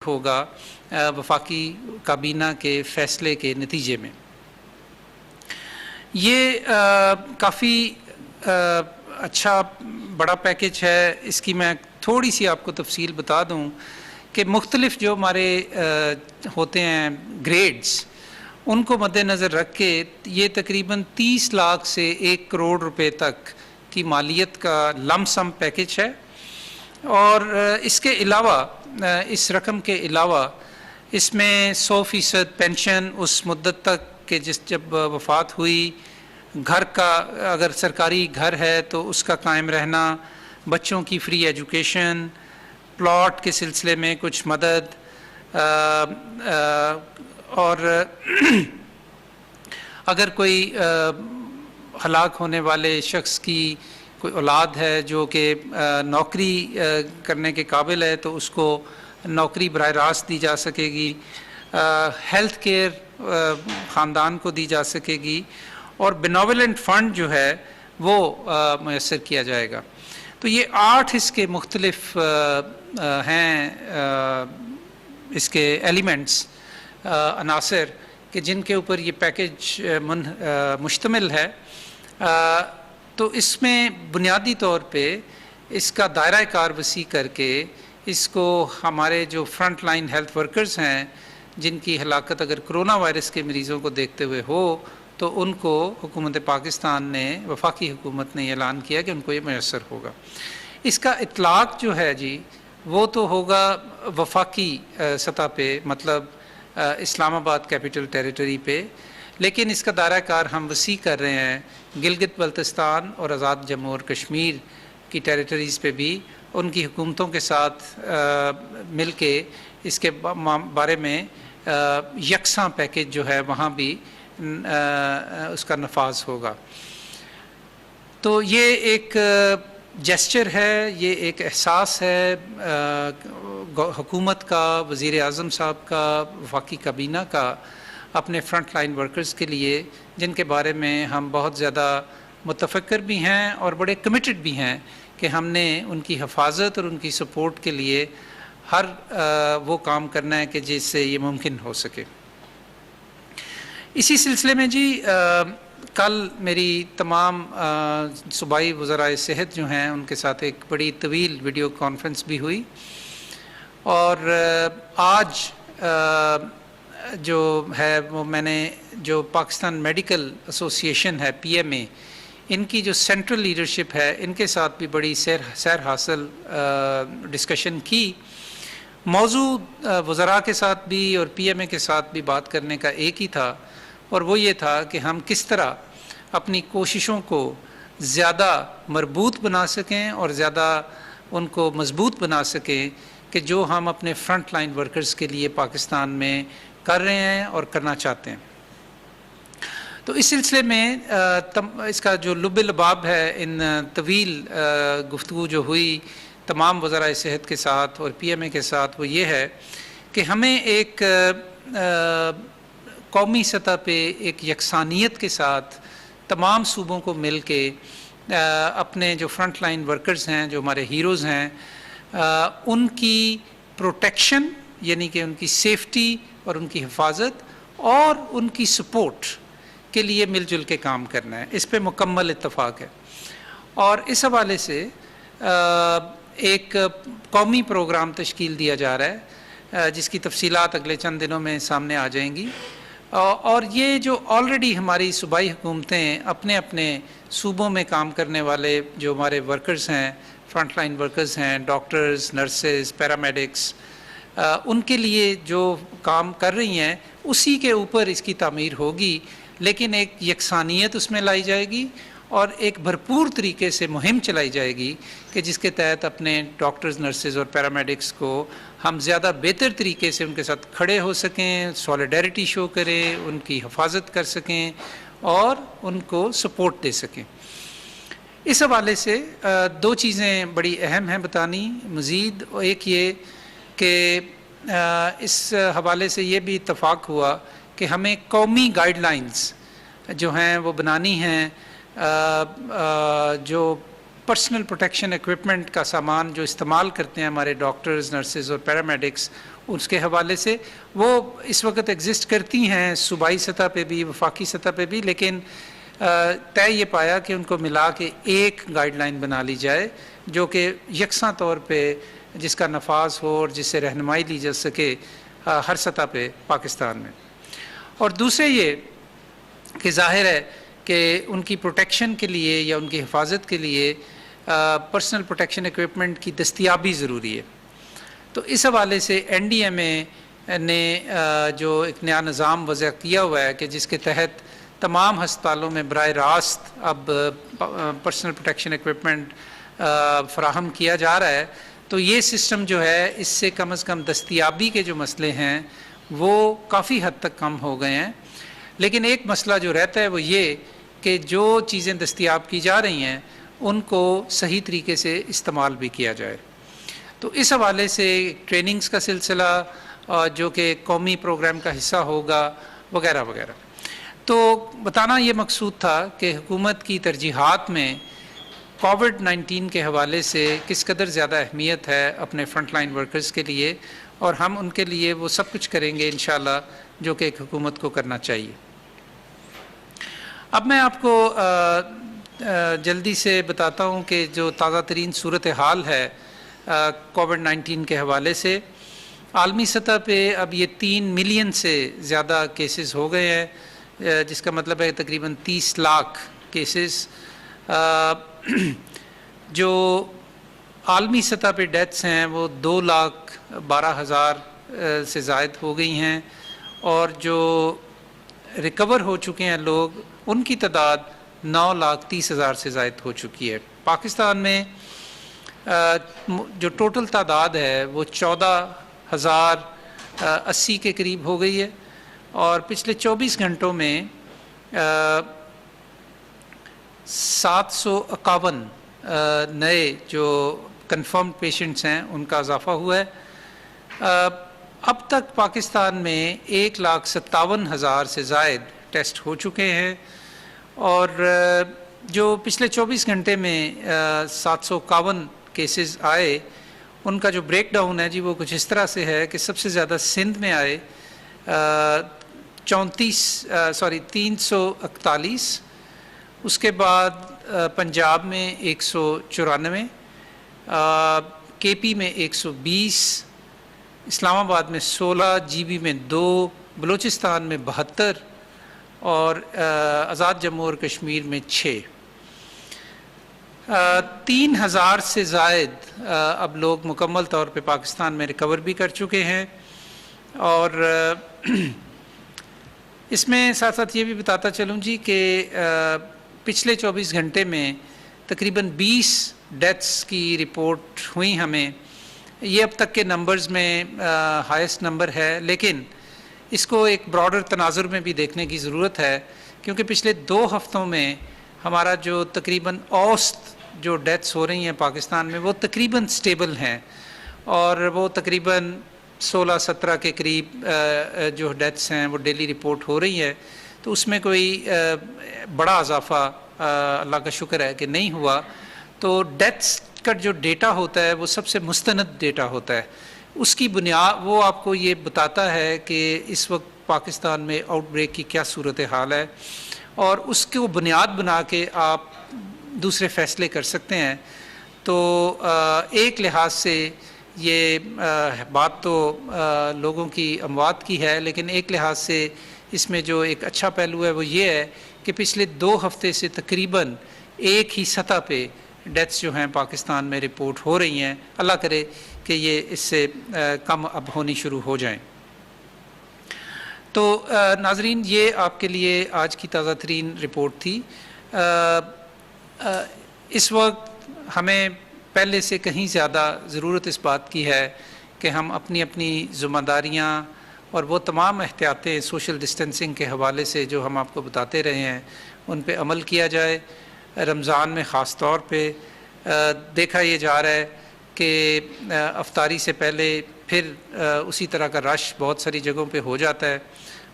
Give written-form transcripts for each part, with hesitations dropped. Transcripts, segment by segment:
ہوگا وفاقی کابینہ کے فیصلے کے نتیجے میں۔ یہ کافی اچھا بڑا پیکج ہے۔ اس کی میں تھوڑی سی آپ کو تفصیل بتا دوں کہ مختلف جو ہمارے ہوتے ہیں گریڈز، ان کو مد نظر رکھ کے یہ تقریباً 30 لاکھ سے 1 کروڑ روپے تک کی مالیت کا لم سم پیکج ہے۔ اور اس کے علاوہ، اس رقم کے علاوہ، اس میں 100% پینشن اس مدت تک کہ جب وفات ہوئی، گھر کا اگر سرکاری گھر ہے تو اس کا قائم رہنا، بچوں کی فری ایجوکیشن، پلاٹ کے سلسلے میں کچھ مدد، اور اگر کوئی ہلاک ہونے والے شخص کی کوئی اولاد ہے جو کہ نوکری کرنے کے قابل ہے تو اس کو نوکری براہ راست دی جا سکے گی، ہیلتھ کیئر خاندان کو دی جا سکے گی، اور بینوولنٹ فنڈ جو ہے وہ میسر کیا جائے گا۔ تو یہ 8 اس کے مختلف ہیں اس کے ایلیمنٹس، عناصر کہ جن کے اوپر یہ پیکج مشتمل ہے۔ تو اس میں بنیادی طور پہ اس کا دائرہ کار وسیع کر کے اس کو ہمارے جو فرنٹ لائن ہیلتھ ورکرز ہیں جن کی ہلاکت اگر کرونا وائرس کے مریضوں کو دیکھتے ہوئے ہو تو ان کو حکومت پاکستان نے، وفاقی حکومت نے اعلان کیا کہ ان کو یہ میسر ہوگا۔ اس کا اطلاق جو ہے جی وہ تو ہوگا وفاقی سطح پہ، مطلب اسلام آباد کیپٹل ٹیریٹری پہ، لیکن اس کا دائرہ کار ہم وسیع کر رہے ہیں گلگت بلتستان اور آزاد جموں اور کشمیر کی ٹیریٹریز پہ بھی، ان کی حکومتوں کے ساتھ مل کے اس کے بارے میں یکساں پیکج جو ہے وہاں بھی اس کا نفاذ ہوگا۔ تو یہ ایک جیسچر ہے، یہ ایک احساس ہے حکومت کا، وزیر اعظم صاحب کا، وفاقی کابینہ کا اپنے فرنٹ لائن ورکرز کے لیے، جن کے بارے میں ہم بہت زیادہ متفکر بھی ہیں اور بڑے کمیٹڈ بھی ہیں کہ ہم نے ان کی حفاظت اور ان کی سپورٹ کے لیے ہر وہ کام کرنا ہے کہ جس سے یہ ممکن ہو سکے۔ اسی سلسلے میں جی کل میری تمام صوبائی وزرائے صحت جو ہیں ان کے ساتھ ایک بڑی طویل ویڈیو کانفرنس بھی ہوئی، اور آج جو ہے وہ میں نے جو پاکستان میڈیکل ایسوسی ایشن ہے PMA، ان کی جو سینٹرل لیڈرشپ ہے ان کے ساتھ بھی بڑی سیر حاصل ڈسکشن کی۔ موضوع وزراء کے ساتھ بھی اور PMA کے ساتھ بھی بات کرنے کا ایک ہی تھا، اور وہ یہ تھا کہ ہم کس طرح اپنی کوششوں کو زیادہ مربوط بنا سکیں اور زیادہ ان کو مضبوط بنا سکیں کہ جو ہم اپنے فرنٹ لائن ورکرز کے لیے پاکستان میں کر رہے ہیں اور کرنا چاہتے ہیں۔ تو اس سلسلے میں اس کا جو لب لباب ہے ان طویل گفتگو جو ہوئی تمام وزرائے صحت کے ساتھ اور PMA کے ساتھ، وہ یہ ہے کہ ہمیں ایک قومی سطح پہ ایک یکسانیت کے ساتھ تمام صوبوں کو مل کے اپنے جو فرنٹ لائن ورکرز ہیں، جو ہمارے ہیروز ہیں، ان کی پروٹیکشن یعنی کہ ان کی سیفٹی اور ان کی حفاظت اور ان کی سپورٹ کے لیے مل جل کے کام کرنا ہے۔ اس پہ مکمل اتفاق ہے، اور اس حوالے سے ایک قومی پروگرام تشکیل دیا جا رہا ہے جس کی تفصیلات اگلے چند دنوں میں سامنے آ جائیں گی، اور یہ جو آلریڈی ہماری صوبائی حکومتیں اپنے اپنے صوبوں میں کام کرنے والے جو ہمارے ورکرز ہیں، فرنٹ لائن ورکرز ہیں، ڈاکٹرز، نرسز، پیرامیڈکس، ان کے لیے جو کام کر رہی ہیں اسی کے اوپر اس کی تعمیر ہوگی، لیکن ایک یکسانیت اس میں لائی جائے گی اور ایک بھرپور طریقے سے مہم چلائی جائے گی کہ جس کے تحت اپنے ڈاکٹرز، نرسز اور پیرامیڈکس کو ہم زیادہ بہتر طریقے سے ان کے ساتھ کھڑے ہو سکیں، سولیڈیرٹی شو کریں، ان کی حفاظت کر سکیں اور ان کو سپورٹ دے سکیں۔ اس حوالے سے دو چیزیں بڑی اہم ہیں بتانی مزید۔ ایک یہ کہ اس حوالے سے یہ بھی اتفاق ہوا کہ ہمیں قومی گائیڈ لائنز جو ہیں وہ بنانی ہیں، جو پرسنل پروٹیکشن ایکوپمنٹ کا سامان جو استعمال کرتے ہیں ہمارے ڈاکٹرز، نرسز اور پیرامیڈکس، اس کے حوالے سے وہ اس وقت ایگزسٹ کرتی ہیں صوبائی سطح پہ بھی، وفاقی سطح پہ بھی، لیکن طے یہ پایا کہ ان کو ملا کے ایک گائیڈ لائن بنا لی جائے جو کہ یکساں طور پہ جس کا نفاذ ہو اور جس سے رہنمائی لی جا سکے ہر سطح پہ پاکستان میں۔ اور دوسرے یہ کہ ظاہر ہے کہ ان کی پروٹیکشن کے لیے یا ان کی حفاظت کے لیے پرسنل پروٹیکشن ایکوپمنٹ کی دستیابی ضروری ہے۔ تو اس حوالے سے این ڈی ایم اے نے جو ایک نیا نظام وضع کیا ہوا ہے کہ جس کے تحت تمام ہسپتالوں میں براہ راست اب پرسنل پروٹیکشن ایکوپمنٹ فراہم کیا جا رہا ہے، تو یہ سسٹم جو ہے اس سے کم از کم دستیابی کے جو مسئلے ہیں وہ کافی حد تک کم ہو گئے ہیں۔ لیکن ایک مسئلہ جو رہتا ہے وہ یہ کہ جو چیزیں دستیاب کی جا رہی ہیں ان کو صحیح طریقے سے استعمال بھی کیا جائے۔ تو اس حوالے سے ٹریننگز کا سلسلہ جو کہ قومی پروگرام کا حصہ ہوگا وغیرہ وغیرہ۔ تو بتانا یہ مقصود تھا کہ حکومت کی ترجیحات میں کووڈ-19 کے حوالے سے کس قدر زیادہ اہمیت ہے اپنے فرنٹ لائن ورکرز کے لیے، اور ہم ان کے لیے وہ سب کچھ کریں گے انشاءاللہ جو کہ ایک حکومت کو کرنا چاہیے۔ اب میں آپ کو جلدی سے بتاتا ہوں کہ جو تازہ ترین صورتحال ہے کووڈ-19 کے حوالے سے عالمی سطح پہ اب یہ 3 ملین سے زیادہ کیسز ہو گئے ہیں، جس کا مطلب ہے تقریباً 30 لاکھ کیسز۔ جو عالمی سطح پہ ڈیتھس ہیں وہ 2,12,000 سے زائد ہو گئی ہیں، اور جو ریکور ہو چکے ہیں لوگ ان کی تعداد 9,30,000 سے زائد ہو چکی ہے۔ پاکستان میں جو ٹوٹل تعداد ہے وہ 14,080 کے قریب ہو گئی ہے، اور پچھلے 24 گھنٹوں میں 751 نئے جو کنفرمڈ پیشنٹس ہیں ان کا اضافہ ہوا ہے۔ اب تک پاکستان میں 1,57,000 سے زائد ٹیسٹ ہو چکے ہیں، اور جو پچھلے 24 گھنٹے میں 751 کیسز آئے ان کا جو بریک ڈاؤن ہے جی وہ کچھ اس طرح سے ہے کہ سب سے زیادہ سندھ میں آئے 341، اس کے بعد پنجاب میں 194، کے پی میں 120، اسلام آباد میں 16، جی بی میں 2، بلوچستان میں 72 اور آزاد جموں اور کشمیر میں 6۔ 3,000 سے زائد اب لوگ مکمل طور پہ پاکستان میں ریکور بھی کر چکے ہیں، اور اس میں ساتھ ساتھ یہ بھی بتاتا چلوں جی کہ پچھلے 24 گھنٹے میں تقریباً 20 ڈیتھس کی رپورٹ ہوئی ہمیں۔ یہ اب تک کے نمبرز میں ہائیسٹ نمبر ہے، لیکن اس کو ایک براڈر تناظر میں بھی دیکھنے کی ضرورت ہے، کیونکہ پچھلے 2 ہفتوں میں ہمارا جو تقریباً اوسط جو ڈیتھس ہو رہی ہیں پاکستان میں وہ تقریباً سٹیبل ہیں، اور وہ تقریباً 16-17 کے قریب جو ڈیتھس ہیں وہ ڈیلی رپورٹ ہو رہی ہے۔ تو اس میں کوئی بڑا اضافہ اللہ کا شکر ہے کہ نہیں ہوا۔ تو ڈیتھس کا جو ڈیٹا ہوتا ہے وہ سب سے مستند ڈیٹا ہوتا ہے، اس کی بنیاد وہ آپ کو یہ بتاتا ہے کہ اس وقت پاکستان میں آؤٹ بریک کی کیا صورتحال ہے، اور اس کو بنیاد بنا کے آپ دوسرے فیصلے کر سکتے ہیں۔ تو ایک لحاظ سے یہ بات تو لوگوں کی اموات کی ہے، لیکن ایک لحاظ سے اس میں جو ایک اچھا پہلو ہے وہ یہ ہے کہ پچھلے 2 ہفتے سے تقریباً ایک ہی سطح پہ ڈیتھس جو ہیں پاکستان میں رپورٹ ہو رہی ہیں۔ اللہ کرے کہ یہ اس سے کم اب ہونی شروع ہو جائیں۔ تو ناظرین، یہ آپ کے لیے آج کی تازہ ترین رپورٹ تھی۔ اس وقت ہمیں پہلے سے کہیں زیادہ ضرورت اس بات کی ہے کہ ہم اپنی اپنی ذمہ داریاں اور وہ تمام احتیاطیں سوشل ڈسٹینسنگ کے حوالے سے جو ہم آپ کو بتاتے رہے ہیں ان پہ عمل کیا جائے۔ رمضان میں خاص طور پہ دیکھا یہ جا رہا ہے کہ افطاری سے پہلے پھر اسی طرح کا رش بہت ساری جگہوں پہ ہو جاتا ہے۔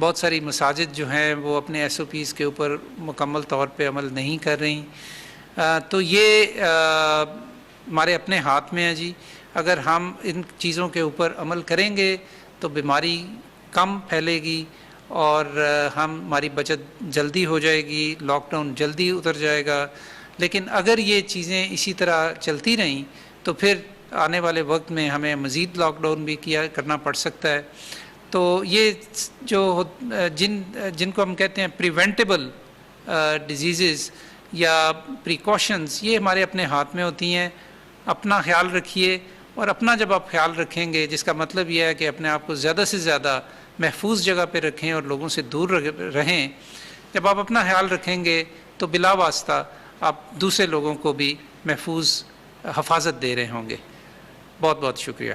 بہت ساری مساجد جو ہیں وہ اپنے ایس او پیز کے اوپر مکمل طور پہ عمل نہیں کر رہی۔ تو یہ ہمارے اپنے ہاتھ میں ہے جی. اگر ہم ان چیزوں کے اوپر عمل کریں گے تو بیماری کم پھیلے گی اور ہماری بچت جلدی ہو جائے گی، لاک ڈاؤن جلدی اتر جائے گا. لیکن اگر یہ چیزیں اسی طرح چلتی رہیں تو پھر آنے والے وقت میں ہمیں مزید لاک ڈاؤن بھی کرنا پڑ سکتا ہے. تو یہ جو جن کو ہم کہتے ہیں پریونٹیبل ڈیزیزز یا پریکاشنز، یہ ہمارے اپنے ہاتھ میں ہوتی ہیں. اپنا خیال رکھیے، اور اپنا جب آپ خیال رکھیں گے جس کا مطلب یہ ہے کہ اپنے آپ کو زیادہ سے زیادہ محفوظ جگہ پہ رکھیں اور لوگوں سے دور رہیں. جب آپ اپنا خیال رکھیں گے تو بلا واسطہ آپ دوسرے لوگوں کو بھی محفوظ حفاظت دے رہے ہوں گے. بہت بہت شکریہ.